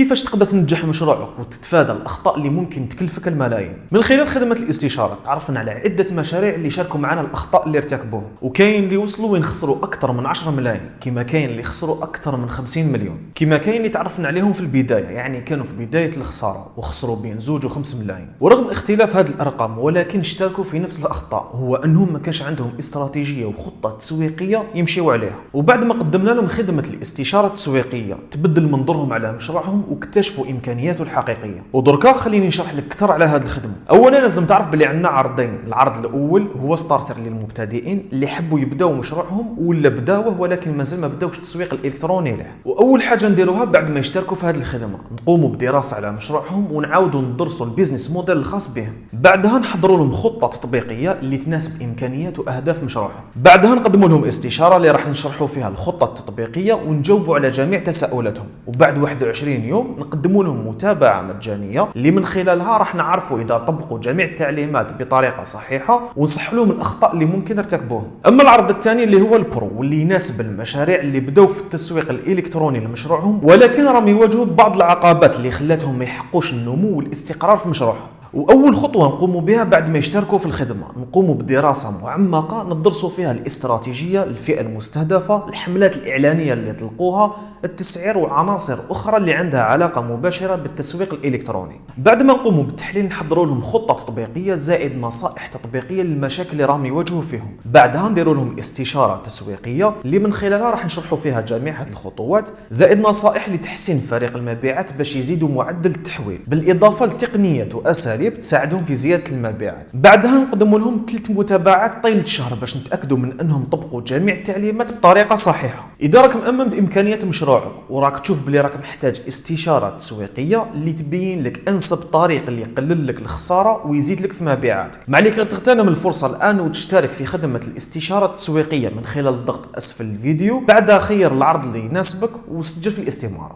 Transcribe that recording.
كيفاش تقدر تنجح مشروعك وتتفادى الاخطاء اللي ممكن تكلفك الملايين؟ من خلال خدمه الاستشاره تعرفنا على عده مشاريع اللي شاركوا معنا الاخطاء اللي ارتكبوهم، وكاين اللي وصلوا وين خسروا اكثر من 10 ملايين، كما كاين اللي خسروا اكثر من 50 مليون، كما كاين اللي تعرفنا عليهم في البدايه، يعني كانوا في بدايه الخساره وخسروا بين 2 و5 ملايين. ورغم اختلاف هذه الارقام ولكن اشتركوا في نفس الاخطاء، هو انهم ما كانش عندهم استراتيجيه وخطه تسويقيه يمشيوا عليها. وبعد ما قدمنا لهم خدمه الاستشاره التسويقيه تبدل منظورهم على مشروعهم واكتشفوا امكانياته الحقيقيه. ودركا خليني نشرح لك اكثر على هذه الخدمه. اولا لازم تعرف بلي عندنا عرضين، العرض الاول هو ستارتر للمبتدئين اللي حبوا يبداو مشروعهم ولا بداوه ولكن مازال ما بداوش التسويق الالكتروني له. واول حاجه نديروها بعد ما يشتركوا في هذه الخدمه نقوموا بدراسه على مشروعهم ونعاودوا ندرسوا البيزنس موديل الخاص بهم. بعدها نحضروا لهم خطه تطبيقيه اللي تناسب امكانيات واهداف مشروعهم. بعدها نقدموا لهم استشاره اللي راح نشرحوا فيها الخطه التطبيقيه ونجاوبوا على جميع تساؤلاتهم. وبعد 21 يوم نقدموا لهم متابعه مجانيه اللي من خلالها راح نعرفوا اذا طبقوا جميع التعليمات بطريقه صحيحه ونصحح لهم الاخطاء اللي ممكن ارتكبوهم. اما العرض الثاني اللي هو البرو واللي يناسب المشاريع اللي بداوا في التسويق الالكتروني لمشروعهم ولكن راهم يواجهوا بعض العقبات اللي خلاتهم ما يحققوش النمو والاستقرار في مشروعهم. واول خطوه نقوموا بها بعد ما يشتركوا في الخدمه نقوموا بدراسه معمقه ندرسوا فيها الاستراتيجيه، الفئه المستهدفه، الحملات الاعلانيه اللي يطلقوها، التسعير وعناصر اخرى اللي عندها علاقه مباشره بالتسويق الالكتروني. بعد ما نقوموا بالتحليل نحضروا لهم خطه تطبيقيه زائد نصائح تطبيقيه للمشاكل اللي راهم يواجهوا فيهم. بعدها نديروا لهم استشاره تسويقيه اللي من خلالها راح نشرحوا فيها جميع هذه الخطوات زائد نصائح لتحسين فريق المبيعات باش يزيدوا معدل التحويل، بالاضافه لتقنيات واساليب تساعدهم في زياده المبيعات. بعدها نقدموا لهم 3 متابعات طيله الشهر باش نتاكدوا من انهم طبقوا جميع التعليمات بطريقه صحيحه. اذا راك مؤمن بامكانيات مشروعك وراك تشوف بلي راك محتاج استشاره تسويقيه اللي تبين لك انسب طريق اللي يقلل لك الخساره ويزيد لك في مبيعاتك، ما عليك غير تغتنم الفرصه الان وتشترك في خدمه الاستشاره التسويقيه من خلال الضغط اسفل الفيديو. بعدها خير العرض اللي يناسبك وسجل في الاستماره.